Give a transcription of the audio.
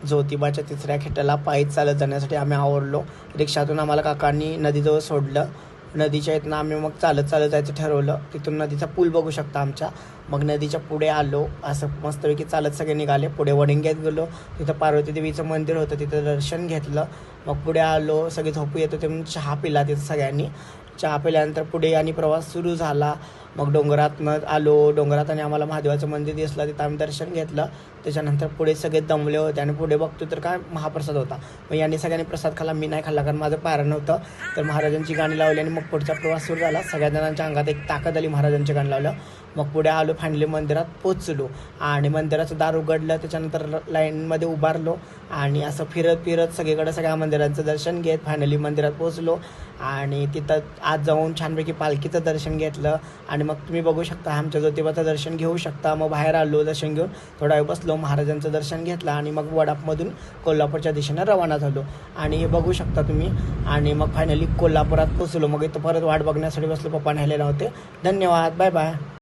ज्योतिबाच्या तिसऱ्या खेट्याला पायी चालत जाण्यासाठी आम्ही आवरलो. रिक्षातून आम्हाला काकांनी नदीजवळ सोडलं. नदीच्या इथनं आम्ही मग चालत चालत जायचं ठरवलं. तिथून नदीचा पूल बघू शकता आमच्या. मग नदीच्या पुढे आलो, असं मस्तपैकी चालत सगळे निघाले. पुढे वडिंग्यात गेलो, तिथं पार्वती देवीचं मंदिर होतं, तिथं दर्शन घेतलं. मग पुढे आलो, सगळे झोपू येत होते म्हणून चहा पिला तिथं सगळ्यांनी. चहा पिल्यानंतर पुढे आणि प्रवास सुरू झाला. मग डोंगरातनं आलो, डोंगरात आणि आम्हाला महादेवाचं मंदिर दिसलं, तिथं आम्ही दर्शन घेतलं. त्याच्यानंतर पुढे सगळे दमले होते आणि पुढे बघतो तर काय महाप्रसाद होता. मग यांनी सगळ्यांनी प्रसाद खाल्ला, मी नाही खाल्ला कारण माझं पारण नव्हतं. तर महाराजांची गाणी लावली आणि मग पुढचा प्रवास सुरू झाला. सगळ्या जणांच्या अंगात एक ताकद आली महाराजांची गाणी लावलं. मग पुढे आलो, फायनली मंदिरात पोचलो आणि मंदिराचं दार उघडलं. त्याच्यानंतर लाईनमध्ये उभारलो आणि असं फिरत फिरत सगळीकडे सगळ्या मंदिरांचं दर्शन घेत फायनली मंदिरात पोचलो. आणि तिथं आज जाऊन छानपैकी पालखीचं दर्शन घेतलं. आणि मग तुम्ही बघू शकता आमच्या ज्योतिबाचं दर्शन घेऊ शकता. मग बाहेर आलो, दर्शन घेऊन थोडा वेळ बसलो, महाराजांचं दर्शन घेतलं आणि मग वडापमधून कोल्हापूरच्या दिशेनं रवाना झालो. आणि हे बघू शकता तुम्ही. आणि मग फायनली कोल्हापुरात पोचलो. मग इथं परत वाट बघण्यासाठी बसलो, पप्पा न्यायला होते. धन्यवाद, बाय बाय.